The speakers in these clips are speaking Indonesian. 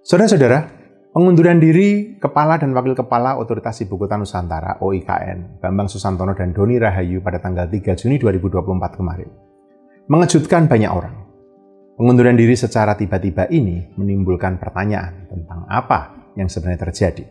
Saudara-saudara, pengunduran diri Kepala dan Wakil Kepala Otoritas Ibu Kota Nusantara (OIKN) Bambang Susantono dan Doni Rahayu pada tanggal 3 Juni 2024 kemarin mengejutkan banyak orang. Pengunduran diri secara tiba-tiba ini menimbulkan pertanyaan tentang apa yang sebenarnya terjadi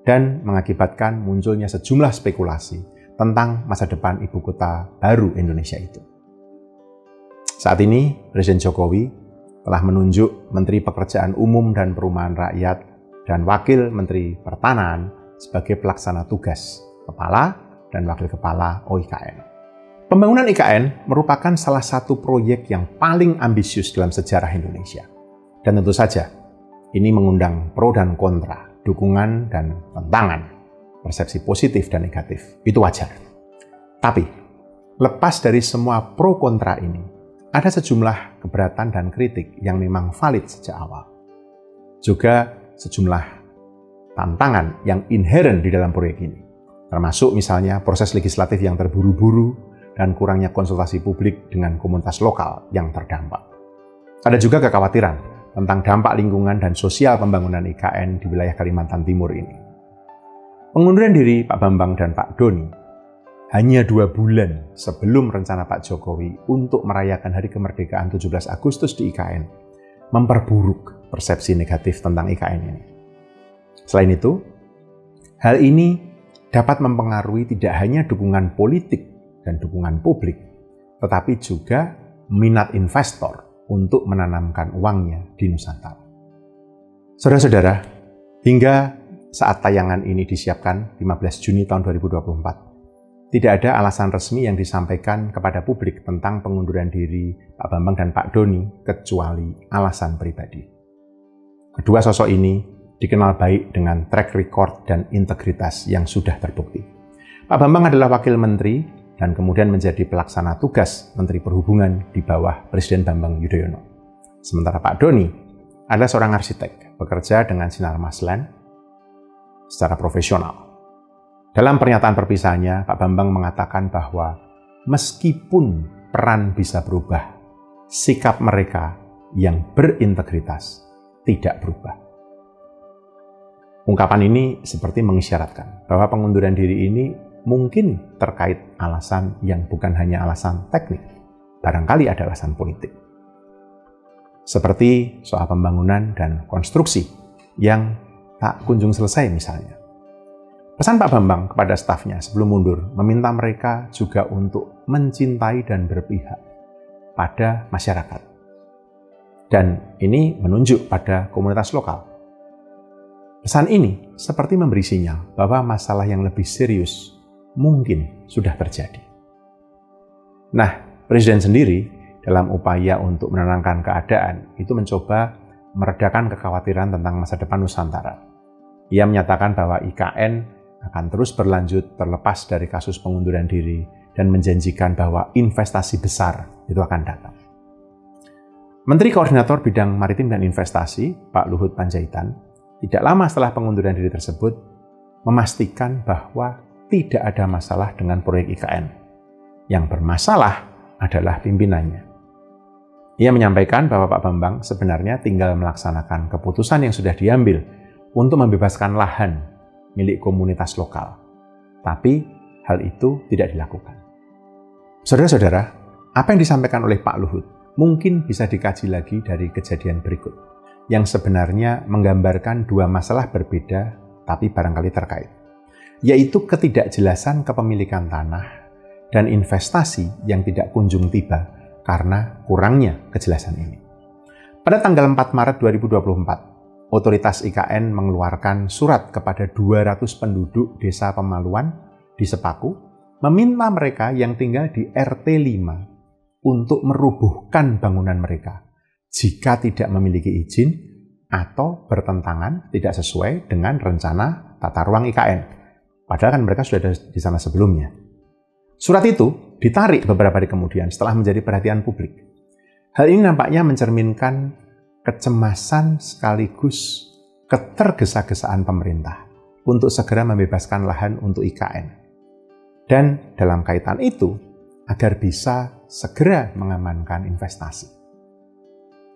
dan mengakibatkan munculnya sejumlah spekulasi tentang masa depan ibu kota baru Indonesia itu. Saat ini, Presiden Jokowi telah menunjuk Menteri Pekerjaan Umum dan Perumahan Rakyat dan Wakil Menteri Pertanahan sebagai pelaksana tugas Kepala dan Wakil Kepala OIKN. Pembangunan IKN merupakan salah satu proyek yang paling ambisius dalam sejarah Indonesia. Dan tentu saja, ini mengundang pro dan kontra, dukungan dan tentangan, persepsi positif dan negatif. Itu wajar. Tapi, lepas dari semua pro kontra ini, ada sejumlah keberatan dan kritik yang memang valid sejak awal. Juga sejumlah tantangan yang inheren di dalam proyek ini. Termasuk misalnya proses legislatif yang terburu-buru dan kurangnya konsultasi publik dengan komunitas lokal yang terdampak. Ada juga kekhawatiran tentang dampak lingkungan dan sosial pembangunan IKN di wilayah Kalimantan Timur ini. Pengunduran diri Pak Bambang dan Pak Doni hanya 2 bulan sebelum rencana Pak Jokowi untuk merayakan Hari Kemerdekaan 17 Agustus di IKN, memperburuk persepsi negatif tentang IKN ini. Selain itu, hal ini dapat mempengaruhi tidak hanya dukungan politik dan dukungan publik, tetapi juga minat investor untuk menanamkan uangnya di Nusantara. Saudara-saudara, hingga saat tayangan ini disiapkan 15 Juni tahun 2024, tidak ada alasan resmi yang disampaikan kepada publik tentang pengunduran diri Pak Bambang dan Pak Doni kecuali alasan pribadi. Kedua sosok ini dikenal baik dengan track record dan integritas yang sudah terbukti. Pak Bambang adalah wakil menteri dan kemudian menjadi pelaksana tugas Menteri Perhubungan di bawah Presiden Bambang Yudhoyono. Sementara Pak Doni adalah seorang arsitek, bekerja dengan sinar maslen secara profesional. Dalam pernyataan perpisahannya, Pak Bambang mengatakan bahwa meskipun peran bisa berubah, sikap mereka yang berintegritas tidak berubah. Ungkapan ini seperti mengisyaratkan bahwa pengunduran diri ini mungkin terkait alasan yang bukan hanya alasan teknik, barangkali ada alasan politik. Seperti soal pembangunan dan konstruksi yang tak kunjung selesai misalnya. Pesan Pak Bambang kepada stafnya sebelum mundur meminta mereka juga untuk mencintai dan berpihak pada masyarakat. Dan ini menunjuk pada komunitas lokal. Pesan ini seperti memberi sinyal bahwa masalah yang lebih serius mungkin sudah terjadi. Nah, Presiden sendiri dalam upaya untuk menenangkan keadaan itu mencoba meredakan kekhawatiran tentang masa depan Nusantara. Ia menyatakan bahwa IKN akan terus berlanjut terlepas dari kasus pengunduran diri dan menjanjikan bahwa investasi besar itu akan datang. Menteri Koordinator Bidang Maritim dan Investasi, Pak Luhut Panjaitan, tidak lama setelah pengunduran diri tersebut, memastikan bahwa tidak ada masalah dengan proyek IKN. Yang bermasalah adalah pimpinannya. Ia menyampaikan bahwa Pak Bambang sebenarnya tinggal melaksanakan keputusan yang sudah diambil untuk membebaskan lahan milik komunitas lokal. Tapi hal itu tidak dilakukan. Saudara-saudara, apa yang disampaikan oleh Pak Luhut mungkin bisa dikaji lagi dari kejadian berikut, yang sebenarnya menggambarkan 2 masalah berbeda tapi barangkali terkait, yaitu ketidakjelasan kepemilikan tanah dan investasi yang tidak kunjung tiba karena kurangnya kejelasan ini. Pada tanggal 4 Maret 2024, Otoritas IKN mengeluarkan surat kepada 200 penduduk Desa Pemaluan di Sepaku, meminta mereka yang tinggal di RT 5 untuk merubuhkan bangunan mereka jika tidak memiliki izin atau bertentangan tidak sesuai dengan rencana tata ruang IKN. Padahal kan mereka sudah ada di sana sebelumnya. Surat itu ditarik beberapa hari kemudian setelah menjadi perhatian publik. Hal ini nampaknya mencerminkan kecemasan sekaligus ketergesa-gesaan pemerintah untuk segera membebaskan lahan untuk IKN. Dan dalam kaitan itu, agar bisa segera mengamankan investasi.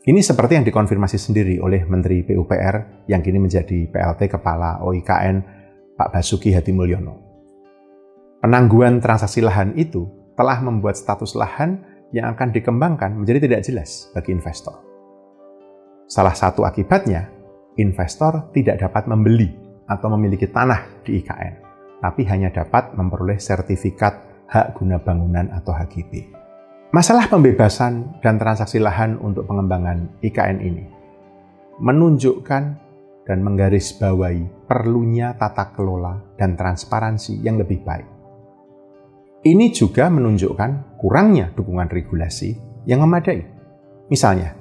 Ini seperti yang dikonfirmasi sendiri oleh Menteri PUPR yang kini menjadi PLT Kepala OIKN, Pak Basuki Hadimulyono. Penangguhan transaksi lahan itu telah membuat status lahan yang akan dikembangkan menjadi tidak jelas bagi investor. Salah satu akibatnya, investor tidak dapat membeli atau memiliki tanah di IKN, tapi hanya dapat memperoleh sertifikat hak guna bangunan atau HGB. Masalah pembebasan dan transaksi lahan untuk pengembangan IKN ini menunjukkan dan menggarisbawahi perlunya tata kelola dan transparansi yang lebih baik. Ini juga menunjukkan kurangnya dukungan regulasi yang memadai. Misalnya,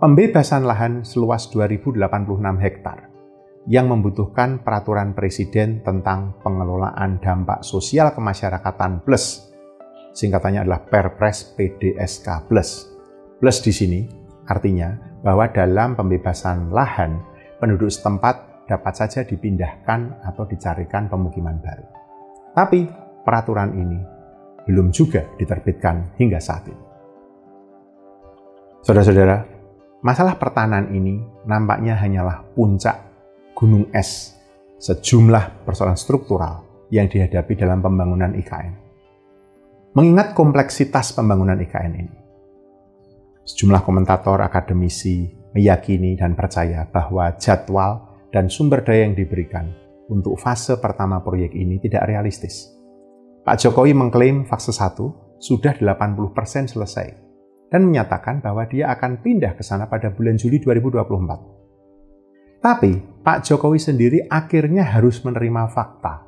pembebasan lahan seluas 2086 hektar yang membutuhkan peraturan presiden tentang pengelolaan dampak sosial kemasyarakatan plus, singkatannya adalah Perpres PDSK plus. Plus di sini artinya bahwa dalam pembebasan lahan, penduduk setempat dapat saja dipindahkan atau dicarikan pemukiman baru. Tapi peraturan ini belum juga diterbitkan hingga saat ini. Saudara-saudara, masalah pertahanan ini nampaknya hanyalah puncak gunung es sejumlah persoalan struktural yang dihadapi dalam pembangunan IKN. Mengingat kompleksitas pembangunan IKN ini, sejumlah komentator akademisi meyakini dan percaya bahwa jadwal dan sumber daya yang diberikan untuk fase pertama proyek ini tidak realistis. Pak Jokowi mengklaim fase 1 sudah 80% selesai dan menyatakan bahwa dia akan pindah ke sana pada bulan Juli 2024. Tapi Pak Jokowi sendiri akhirnya harus menerima fakta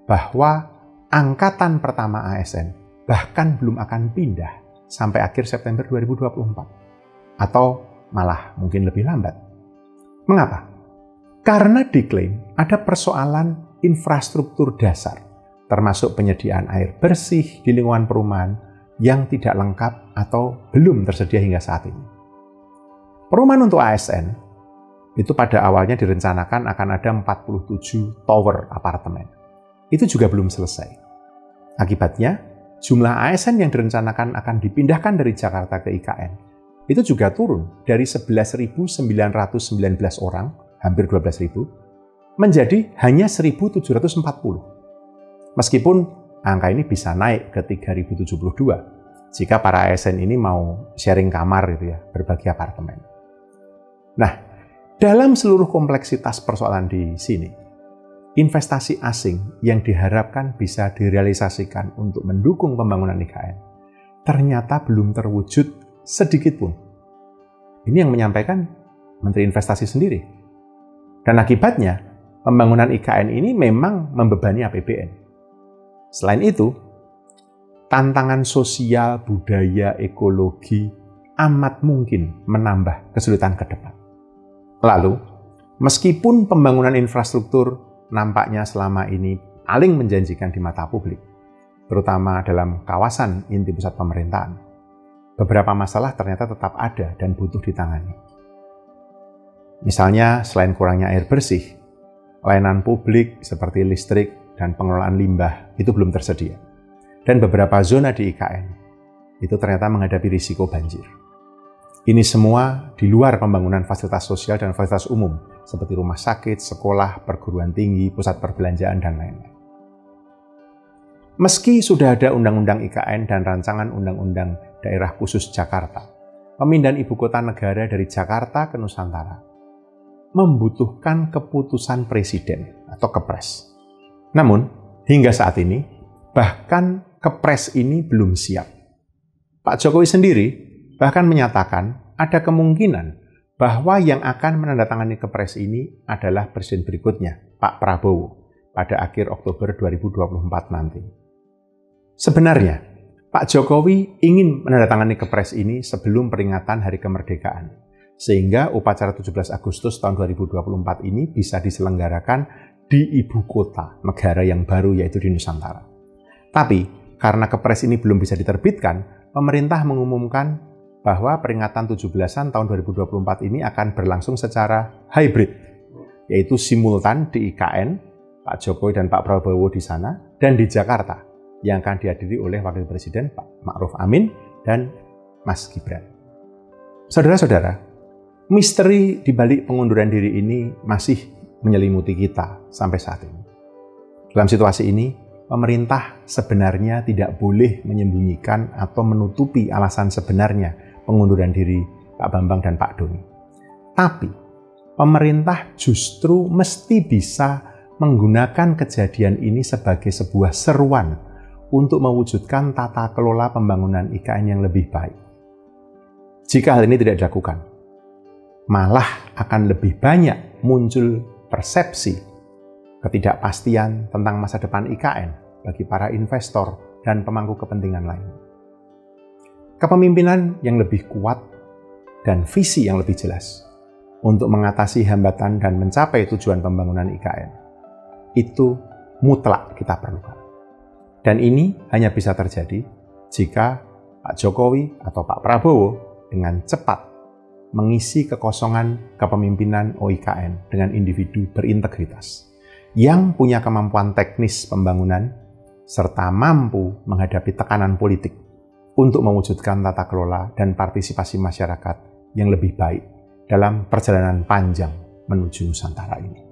bahwa angkatan pertama ASN bahkan belum akan pindah sampai akhir September 2024. Atau malah mungkin lebih lambat. Mengapa? Karena diklaim ada persoalan infrastruktur dasar, termasuk penyediaan air bersih di lingkungan perumahan yang tidak lengkap atau belum tersedia hingga saat ini. Perumahan untuk ASN itu pada awalnya direncanakan akan ada 47 tower apartemen. Itu juga belum selesai. Akibatnya, jumlah ASN yang direncanakan akan dipindahkan dari Jakarta ke IKN itu juga turun dari 11.919 orang, hampir 12.000, menjadi hanya 1.740. Meskipun angka ini bisa naik ke 3.072 jika para ASN ini mau sharing kamar gitu ya, berbagi apartemen. Nah, dalam seluruh kompleksitas persoalan di sini, investasi asing yang diharapkan bisa direalisasikan untuk mendukung pembangunan IKN ternyata belum terwujud sedikit pun. Ini yang menyampaikan Menteri Investasi sendiri. Dan akibatnya, pembangunan IKN ini memang membebani APBN. Selain itu, tantangan sosial, budaya, ekologi amat mungkin menambah kesulitan ke depan. Lalu, meskipun pembangunan infrastruktur nampaknya selama ini paling menjanjikan di mata publik, terutama dalam kawasan inti pusat pemerintahan, beberapa masalah ternyata tetap ada dan butuh ditangani. Misalnya, selain kurangnya air bersih, layanan publik seperti listrik dan pengelolaan limbah itu belum tersedia. Dan beberapa zona di IKN itu ternyata menghadapi risiko banjir. Ini semua di luar pembangunan fasilitas sosial dan fasilitas umum, seperti rumah sakit, sekolah, perguruan tinggi, pusat perbelanjaan, dan lain-lain. Meski sudah ada Undang-Undang IKN dan Rancangan Undang-Undang Daerah Khusus Jakarta, pemindahan ibu kota negara dari Jakarta ke Nusantara membutuhkan keputusan presiden atau Kepres. Namun, hingga saat ini, bahkan Kepres ini belum siap. Pak Jokowi sendiri bahkan menyatakan ada kemungkinan bahwa yang akan menandatangani Kepres ini adalah presiden berikutnya, Pak Prabowo, pada akhir Oktober 2024 nanti. Sebenarnya, Pak Jokowi ingin menandatangani Kepres ini sebelum peringatan Hari Kemerdekaan, sehingga upacara 17 Agustus tahun 2024 ini bisa diselenggarakan di ibu kota negara yang baru, yaitu di Nusantara. Tapi, karena Kepres ini belum bisa diterbitkan, pemerintah mengumumkan bahwa peringatan 17-an tahun 2024 ini akan berlangsung secara hybrid, yaitu simultan di IKN, Pak Jokowi dan Pak Prabowo di sana, dan di Jakarta, yang akan dihadiri oleh Wakil Presiden Pak Ma'ruf Amin dan Mas Gibran. Saudara-saudara, Misteri di balik pengunduran diri ini masih menyelimuti kita sampai saat ini. Dalam situasi ini, pemerintah sebenarnya tidak boleh menyembunyikan atau menutupi alasan sebenarnya pengunduran diri Pak Bambang dan Pak Doni. Tapi, pemerintah justru mesti bisa menggunakan kejadian ini sebagai sebuah seruan untuk mewujudkan tata kelola pembangunan IKN yang lebih baik. Jika hal ini tidak dilakukan, malah akan lebih banyak muncul persepsi ketidakpastian tentang masa depan IKN bagi para investor dan pemangku kepentingan lain. Kepemimpinan yang lebih kuat dan visi yang lebih jelas untuk mengatasi hambatan dan mencapai tujuan pembangunan IKN itu mutlak kita perlukan. Dan ini hanya bisa terjadi jika Pak Jokowi atau Pak Prabowo dengan cepat mengisi kekosongan kepemimpinan OIKN dengan individu berintegritas yang punya kemampuan teknis pembangunan serta mampu menghadapi tekanan politik untuk mewujudkan tata kelola dan partisipasi masyarakat yang lebih baik dalam perjalanan panjang menuju Nusantara ini.